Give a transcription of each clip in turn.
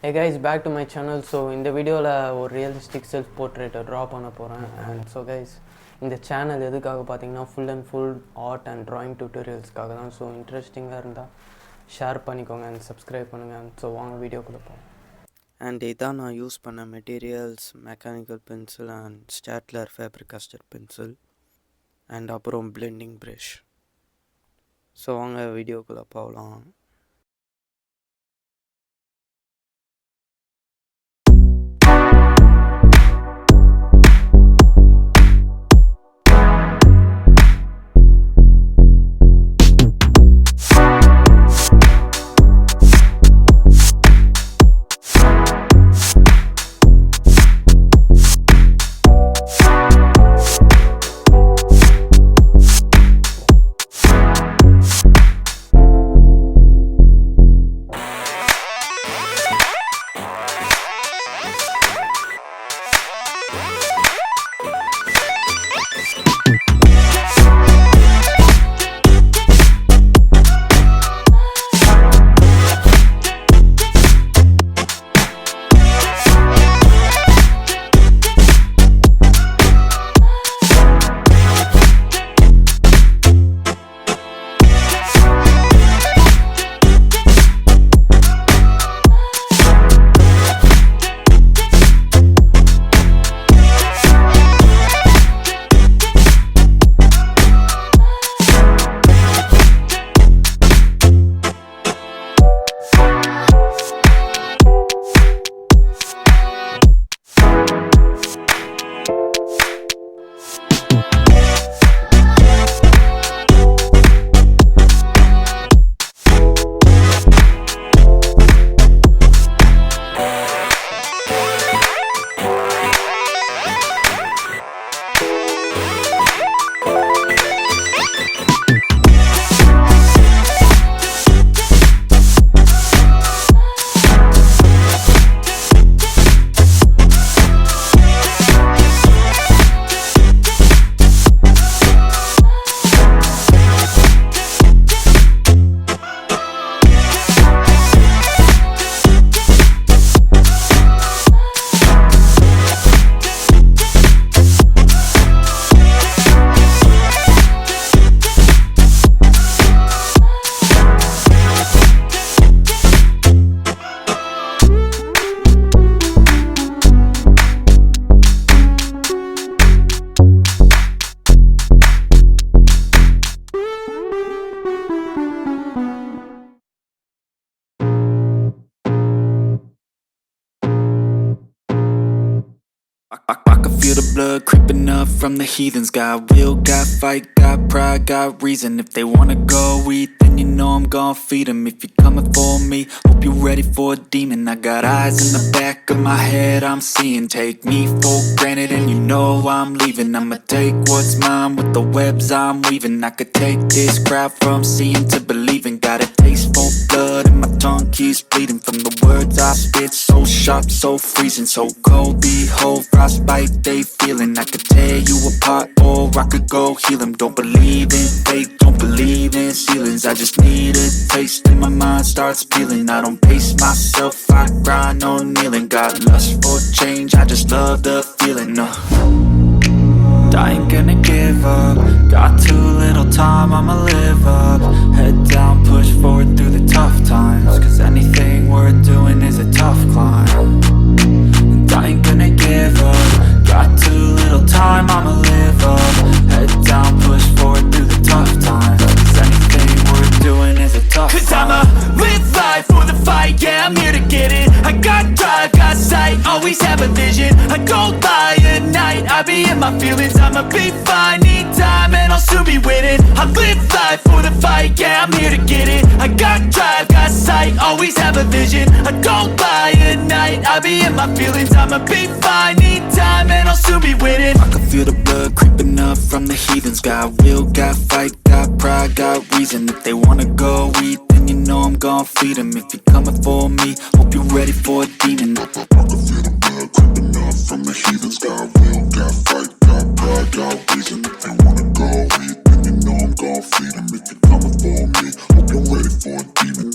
Hey guys, back to my channel. So இந்த வீடியோவில் ஒரு ரியலிஸ்டிக் செல்ஃப் போர்ட்ரேட்டை ட்ரா பண்ண போகிறேன். அண்ட் ஸோ கைஸ், இந்த சேனல் எதுக்காக பார்த்தீங்கன்னா full and full art and drawing டியூட்டோரியல்ஸ்க்காக தான். ஸோ இன்ட்ரெஸ்டிங்காக இருந்தால் ஷேர் பண்ணிக்கோங்க அண்ட் சப்ஸ்கிரைப் பண்ணுங்கள். ஸோ வாங்க வீடியோக்குள்ளே போவோம். அண்ட் இதான் நான் யூஸ் பண்ண materials: mechanical pencil and Staedtler Faber Castell pencil and அப்புறம் பிளெண்டிங் ப்ரஷ். ஸோ வாங்க வீடியோக்குள்ளே போகலாம். I can feel the blood creeping up from the heathens. Got will, got fight, got pride, got reason. If they wanna go eat, then you know I'm gon' feed them. If you're coming for me, hope you're ready for a demon. I got eyes in the back of my head, I'm seeing. Take me for granted and you know I'm leaving. I'ma take what's mine with the webs I'm weaving. I could take this crowd from seeing to believing. Got a taste for blood and my tongue keeps bleeding from the words I spit. So sharp, so freezing, so cold. Behold, frostbite they feeling. I could tear you apart or I could go heal them. Don't believe in fate, don't believe in ceilings. I just need a taste and my mind starts peeling. I don't pace myself, I grind on kneeling. Got lust for change, I just love the feeling. I ain't gonna give up. Got too little time, I'ma live up. Head down, push forward through the tough times. Cause anything worth doing is a tough climb. And I ain't gonna give up. Got too little time, I'ma live up. Head down, push forward through the tough times. Cause anything worth doing is a tough climb. Cause I'ma live life for the fight, yeah, I'm here to get it. I got drive, got sight, always have a vision. I don't lie at night, I be in my feelings. I'ma be fine, need time and I'll soon be winning. I live life for the fight, yeah, I'm here to get it. I got drive, got sight, always have a vision. I don't lie at night, I be in my feelings. I'ma be fine, need time and I'll soon be winning. I can feel the blood creeping up from the heathens. Got will, got fight, got pride, got reason. If they wanna go eat, then you know I'm gon' feed them. If you're coming for me, hope you're ready for a demon. I can feel the blood creeping up from the heathens. Got will, got fight, got pride, got reason. If they wanna go eat, then you know I'm gon' feed them. If you're coming for me, hope you're ready for a demon.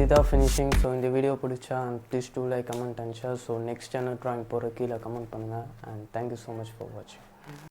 இதுதான் finishing. So இந்த video பிடிச்சா please do like, comment and share. So next channel drawing போகிற கீழே comment பண்ணுங்கள். And thank you so much for வாட்சிங்.